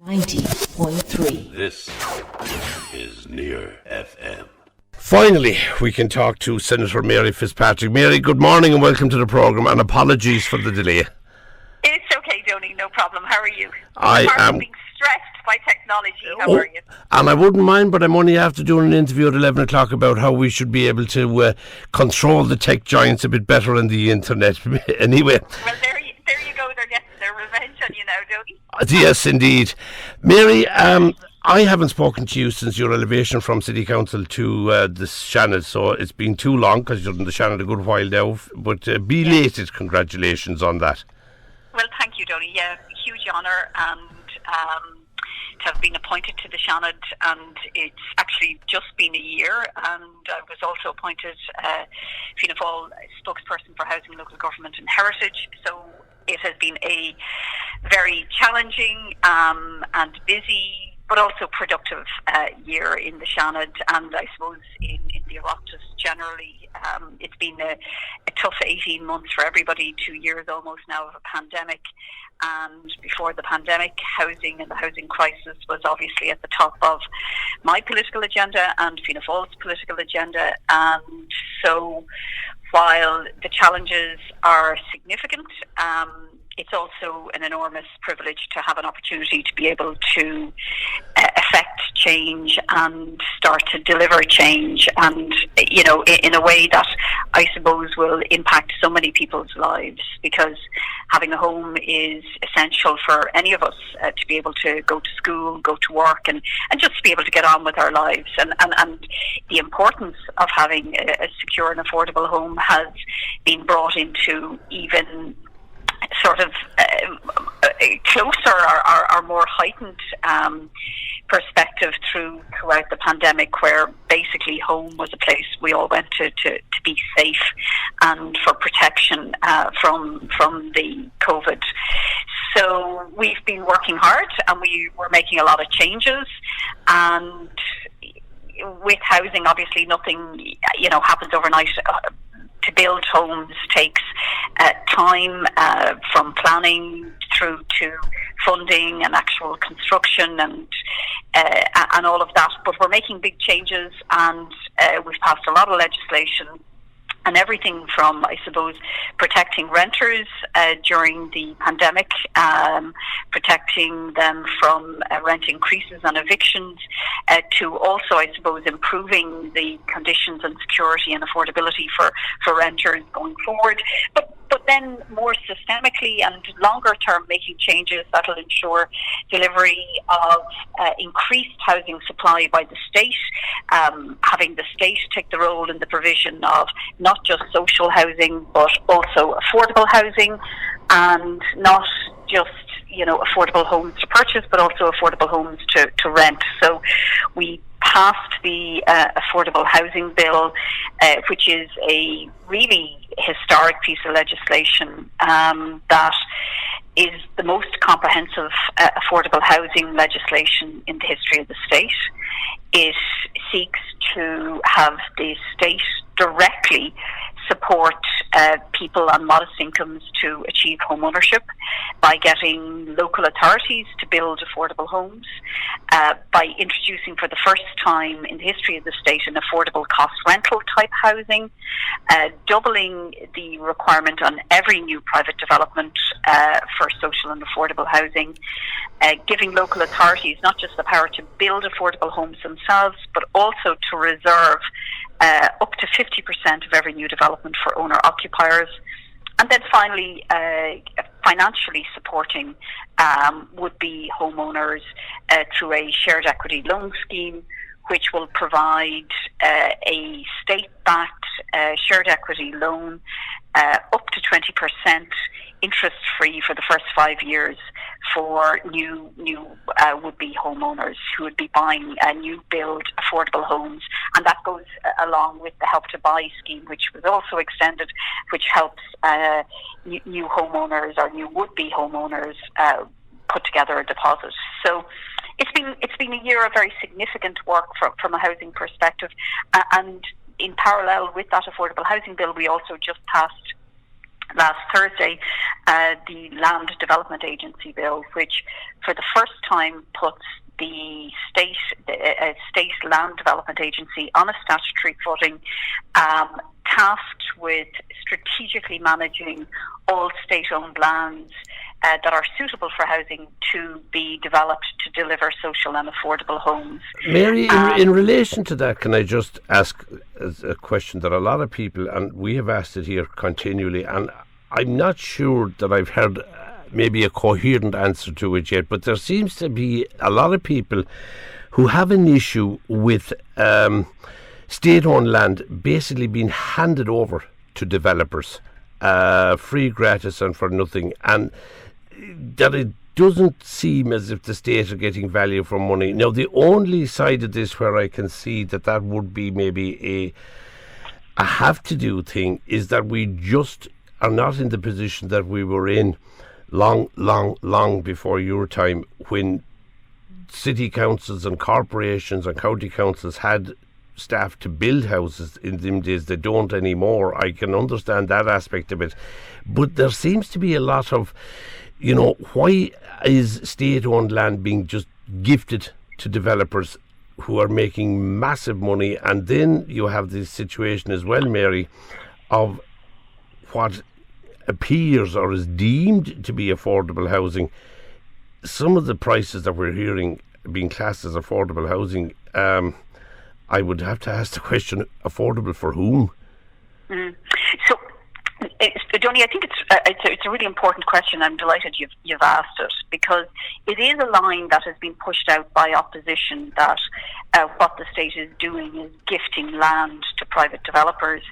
90.3. This is Near FM. Finally, we can talk to Senator Mary Fitzpatrick. Mary, good morning and welcome to the programme, and apologies for the delay. It's okay, Donny, no problem. How are you? I am being stressed by technology. How are you? And I wouldn't mind, but I'm only after doing an interview at 11 o'clock about how we should be able to control the tech giants a bit better on the internet. Anyway. Well, there you go. They're getting their revenge on you now, Donny. Yes, indeed. Mary, I haven't spoken to you since your elevation from City Council to the Shannon, so it's been too long because you're in the Shannon a good while now, but belated congratulations on that. Well, thank you, Donny. Yeah, huge honour, and to have been appointed to the Shannon, and it's actually just been a year, and I was also appointed Fianna Fáil spokesperson for Housing, Local Government and Heritage, so it has been a very challenging and busy but also productive year in the Shannon, and I suppose in the Oireachtas generally. It's been a tough 18 months for everybody, 2 years almost now of a pandemic, and before the pandemic, housing and the housing crisis was obviously at the top of my political agenda and Fianna Fáil's political agenda, and so while the challenges are significant, it's also an enormous privilege to have an opportunity to be able to affect change and start to deliver change, and in a way that I suppose will impact so many people's lives, because having a home is essential for any of us to be able to go to school, go to work, and just to be able to get on with our lives, and the importance of having a secure and affordable home has been brought into even sort of closer or more heightened perspective throughout the pandemic, where basically home was a place we all went to be safe and for protection from the COVID. So we've been working hard, and we were making a lot of changes, and with housing, obviously nothing happens overnight. To build homes takes time, from planning through to funding and actual construction and all of that. But we're making big changes, and we've passed a lot of legislation, and everything from, I suppose, protecting renters during the pandemic, protecting them from rent increases and evictions, to also, I suppose, improving the conditions and security and affordability for renters going forward. But then more systemically and longer term, making changes that will ensure delivery of increased housing supply by the state, having the state take the role in the provision of not just social housing but also affordable housing, and not just affordable homes to purchase but also affordable homes to rent. So we passed the Affordable Housing Bill, which is a really historic piece of legislation that is the most comprehensive affordable housing legislation in the history of the state. It seeks to have the state directly support people on modest incomes to achieve home ownership by getting local authorities to build affordable homes, by introducing for the first time in the history of the state an affordable cost rental type housing, doubling the requirement on every new private development for social and affordable housing, giving local authorities not just the power to build affordable homes themselves but also to reserve up to 50% of every new development for owner-occupiers. And then finally, financially supporting would-be homeowners through a shared equity loan scheme, which will provide a state-backed shared equity loan up to 20% interest-free for the first 5 years for new would-be homeowners who would be buying new build affordable homes, and that goes along with the Help to Buy scheme, which was also extended, which helps new homeowners or new would-be homeowners put together a deposit. So it's been a year of very significant work from a housing perspective, and in parallel with that Affordable Housing Bill, we also just passed last Thursday, the Land Development Agency bill, which for the first time puts the state land development agency on a statutory footing, tasked with strategically managing all state-owned lands that are suitable for housing to be developed to deliver social and affordable homes. Mary, in relation to that, can I just ask a question that a lot of people, and we have asked it here continually, and I'm not sure that I've heard maybe a coherent answer to it yet, but there seems to be a lot of people who have an issue with state-owned land basically being handed over to developers, free, gratis and for nothing, and that it doesn't seem as if the state are getting value for money. Now, the only side of this where I can see that would be maybe a have-to-do thing is that we just are not in the position that we were in long before your time, when city councils and corporations and county councils had staff to build houses. In them days they don't anymore. I can understand that aspect of it, but there seems to be a lot of, why is state-owned land being just gifted to developers who are making massive money? And then you have this situation as well, Mary, of what appears or is deemed to be affordable housing. Some of the prices that we're hearing being classed as affordable housing, I would have to ask the question, affordable for whom? So, Donny, I think it's a really important question. I'm delighted you've asked it, because it is a line that has been pushed out by opposition that what the state is doing is gifting land to private developers,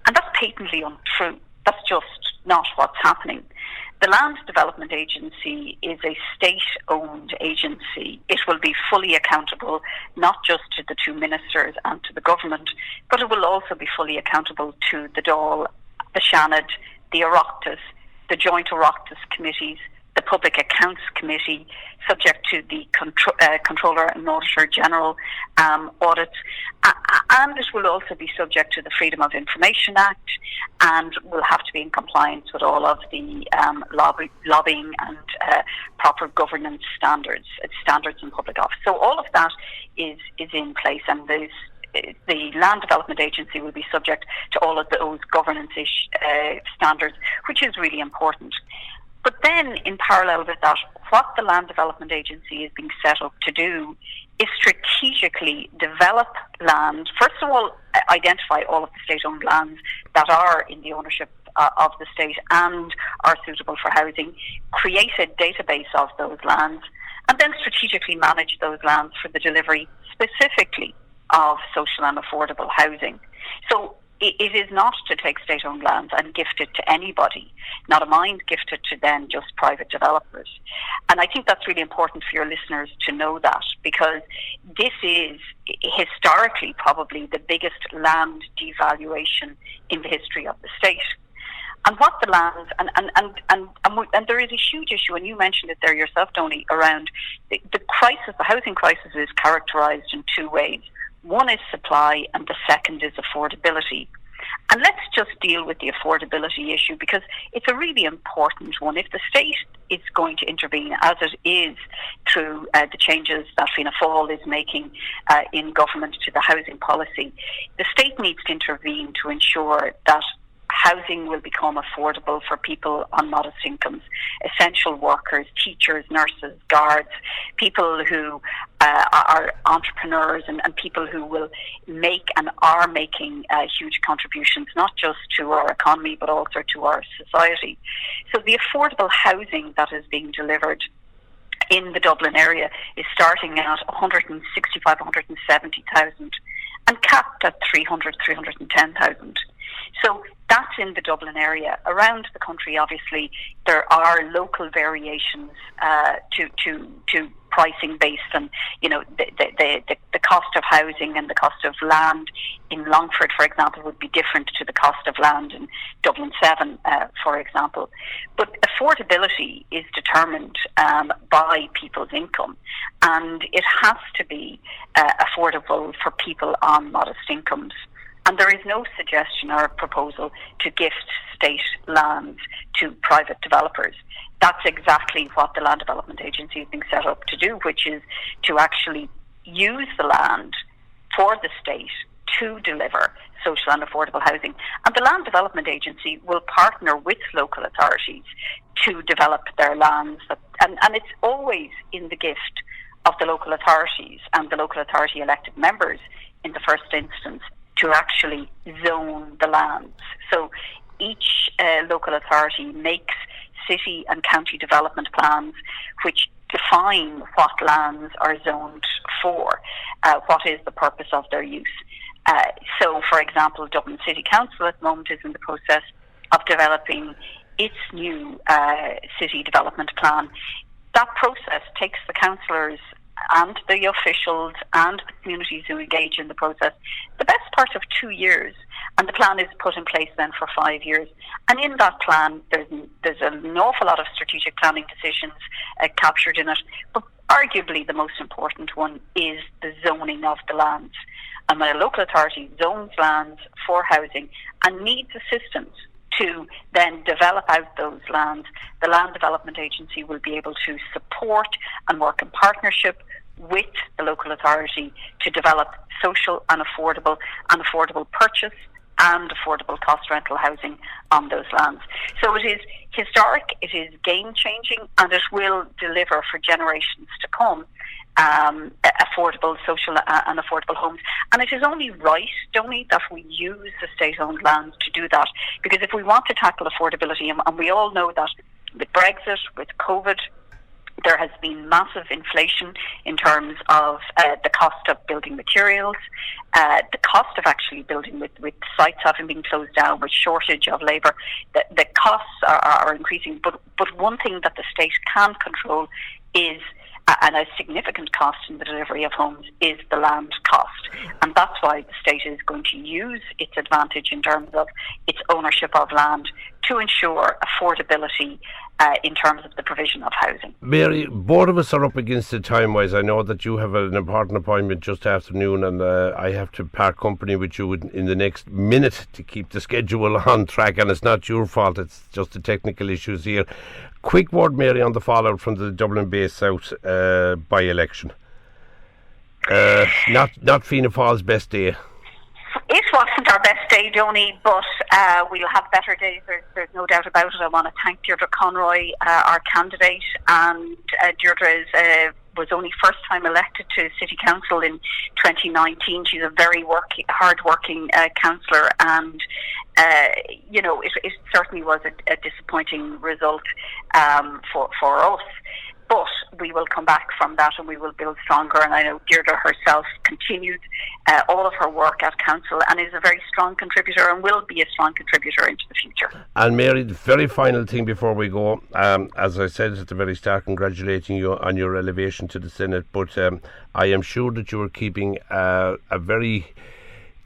and that's patently untrue. That's just not what's happening. The Land Development Agency is a state-owned agency. It will be fully accountable not just to the two ministers and to the government, but it will also be fully accountable to the Dáil, the Seanad, the Oireachtas, the Joint Oireachtas Committees, the Public Accounts Committee, subject to the Controller and Auditor General audit, and it will also be subject to the Freedom of Information Act, and will have to be in compliance with all of the lobbying and proper governance standards in public office. So all of that is in place, and the Land Development Agency will be subject to all of those governance standards, which is really important. But then, in parallel with that, what the Land Development Agency is being set up to do is strategically develop land. First of all, identify all of the state-owned lands that are in the ownership of the state and are suitable for housing, create a database of those lands, and then strategically manage those lands for the delivery specifically of social and affordable housing. So it is not to take state-owned lands and gift it to anybody, not a mind gift it to then just private developers. And I think that's really important for your listeners to know that, because this is historically probably the biggest land devaluation in the history of the state. And what the lands, and there is a huge issue, and you mentioned it there yourself, Donny, around the crisis. The housing crisis is characterised in two ways. One is supply and the second is affordability. And let's just deal with the affordability issue, because it's a really important one. If the state is going to intervene, as it is through the changes that Fianna Fáil is making in government to the housing policy, the state needs to intervene to ensure that housing will become affordable for people on modest incomes, essential workers, teachers, nurses, guards, people who are entrepreneurs and people who will make and are making huge contributions, not just to our economy, but also to our society. So the affordable housing that is being delivered in the Dublin area is starting at 165,000, 170,000 and capped at 310,000. So that's in the Dublin area. Around the country, obviously, there are local variations to pricing based on, the cost of housing and the cost of land in Longford, for example, would be different to the cost of land in Dublin 7, for example. But affordability is determined by people's income, and it has to be affordable for people on modest incomes. And there is no suggestion or proposal to gift state lands to private developers. That's exactly what the Land Development Agency is being set up to do, which is to actually use the land for the state to deliver social and affordable housing. And the Land Development Agency will partner with local authorities to develop their lands. And it's always in the gift of the local authorities and the local authority elected members in the first instance to actually zone the lands. So each local authority makes city and county development plans which define what lands are zoned for, what is the purpose of their use. So, for example, Dublin City Council at the moment is in the process of developing its new city development plan. That process takes the councillors and the officials and the communities who engage in the process the best part of 2 years, and the plan is put in place then for 5 years. And in that plan, there's an awful lot of strategic planning decisions captured in it, but arguably the most important one is the zoning of the lands. And when a local authority zones lands for housing and needs assistance to then develop out those lands, the Land Development Agency will be able to support and work in partnership with the local authority to develop social and affordable purchase and affordable cost rental housing on those lands. So it is historic, it is game-changing, and it will deliver for generations to come affordable social and affordable homes. And it is only right, Donny, that we use the state-owned lands to do that, because if we want to tackle affordability, and we all know that with Brexit, with COVID, there has been massive inflation in terms of the cost of building materials, the cost of actually building with sites having been closed down, with shortage of labour. The costs are increasing, but one thing that the state can control is, and a significant cost in the delivery of homes, is the land cost. And that's why the state is going to use its advantage in terms of its ownership of land to ensure affordability in terms of the provision of housing. Mary, both of us are up against it time-wise. I know that you have an important appointment just afternoon, and I have to part company with you in the next minute to keep the schedule on track, and it's not your fault, it's just the technical issues here. Quick word, Mary, on the fallout from the Dublin Bay South by-election. Not Fianna Fáil's best day. It wasn't our best day, Donny, but we'll have better days. There's no doubt about it. I want to thank Deirdre Conroy, our candidate, and Deirdre was only first time elected to City Council in 2019. She's a very hard-working councillor, and it certainly was a disappointing result for us. But we will come back from that and we will build stronger. And I know Deirdre herself continued all of her work at Council and is a very strong contributor and will be a strong contributor into the future. And Mary, the very final thing before we go, as I said at the very start, congratulating you on your elevation to the Senate. But I am sure that you are keeping a very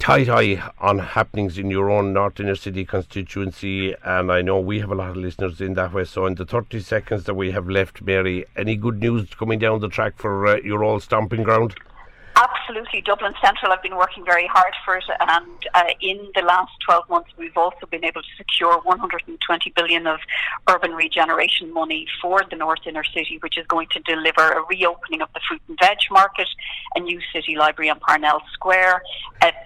tight eye on happenings in your own North Inner City constituency, and I know we have a lot of listeners in that way. So in the 30 seconds that we have left, Mary, any good news coming down the track for your old stomping ground? Absolutely. Dublin Central, I've been working very hard for it, and in the last 12 months we've also been able to secure 120 billion of urban regeneration money for the North Inner City, which is going to deliver a reopening of the fruit and veg market, a new city library on Parnell Square.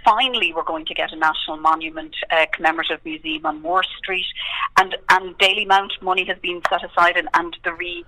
Finally, we're going to get a national monument commemorative museum on Moore Street, and Dalymount money has been set aside, and the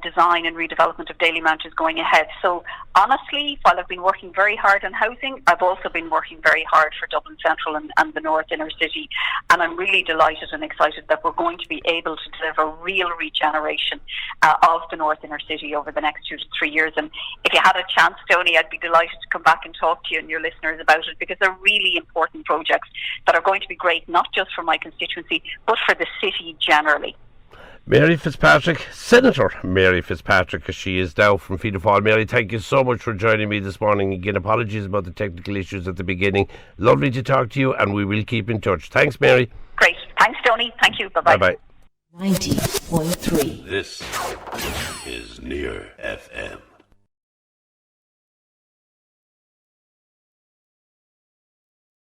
design and redevelopment of Dalymount is going ahead. So honestly, while I've been working very hard on housing, I've also been working very hard for Dublin Central and the North Inner City, and I'm really delighted and excited that we're going to be able to deliver real regeneration of the North Inner City over the next 2 to 3 years. And if you had a chance, Tony, I'd be delighted to come back and talk to you and your listeners about it, because they're really important projects that are going to be great not just for my constituency but for the city generally. Mary Fitzpatrick, Senator Mary Fitzpatrick, as she is now, from Fianna Fáil. Mary, thank you so much for joining me this morning. Again, apologies about the technical issues at the beginning. Lovely to talk to you, and we will keep in touch. Thanks, Mary. Great. Thanks, Tony. Thank you. Bye-bye. Bye-bye. 90.3. This is Near FM.